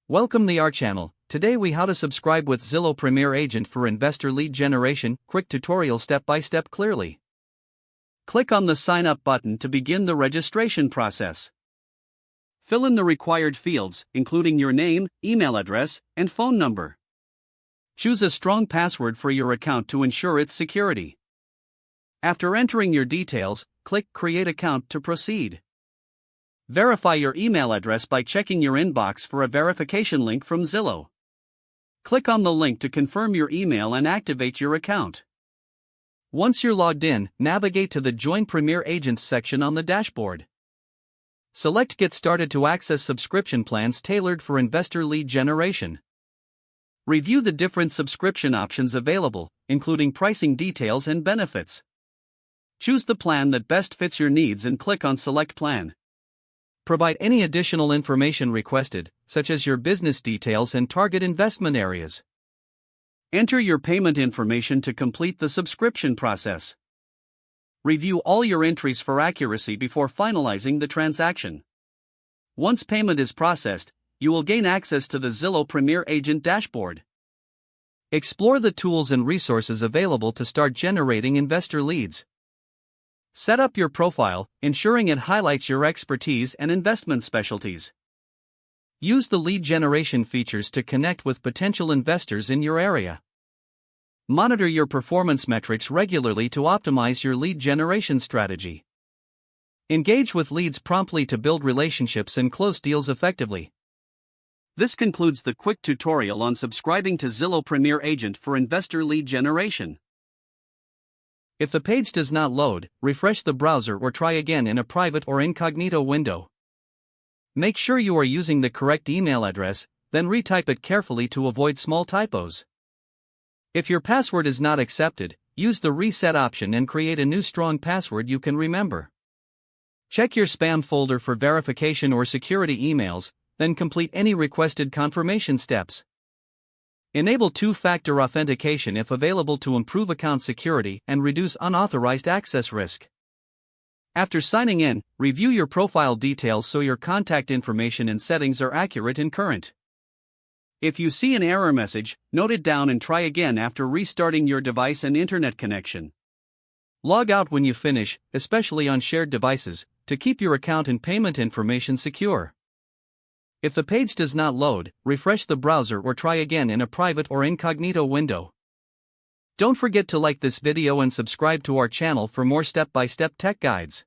Welcome to our channel. Today we how to subscribe with Zillow Premier Agent for investor lead generation. Quick tutorial step by step clearly. Click on the sign up button to begin the registration process. Fill in the required fields, including your name, email address, and phone number. Choose a strong password for your account to ensure its security. After entering your details, click Create Account to proceed. Verify your email address by checking your inbox for a verification link from Zillow. Click on the link to confirm your email and activate your account. Once you're logged in, navigate to the Join Premier Agents section on the dashboard. Select Get Started to access subscription plans tailored for investor lead generation. Review the different subscription options available, including pricing details and benefits. Choose the plan that best fits your needs and click on Select Plan. Provide any additional information requested, such as your business details and target investment areas. Enter your payment information to complete the subscription process. Review all your entries for accuracy before finalizing the transaction. Once payment is processed, you will gain access to the Zillow Premier Agent dashboard. Explore the tools and resources available to start generating investor leads. Set up your profile, ensuring it highlights your expertise and investment specialties. Use the lead generation features to connect with potential investors in your area. Monitor your performance metrics regularly to optimize your lead generation strategy. Engage with leads promptly to build relationships and close deals effectively. This concludes the quick tutorial on subscribing to Zillow Premier Agent for investor lead generation. If the page does not load, refresh the browser or try again in a private or incognito window. Make sure you are using the correct email address, then retype it carefully to avoid small typos. If your password is not accepted, use the reset option and create a new strong password you can remember. Check your spam folder for verification or security emails, then complete any requested confirmation steps. Enable two-factor authentication if available to improve account security and reduce unauthorized access risk. After signing in, review your profile details so your contact information and settings are accurate and current. If you see an error message, note it down and try again after restarting your device and internet connection. Log out when you finish, especially on shared devices, to keep your account and payment information secure. If the page does not load, refresh the browser or try again in a private or incognito window. Don't forget to like this video and subscribe to our channel for more step-by-step tech guides.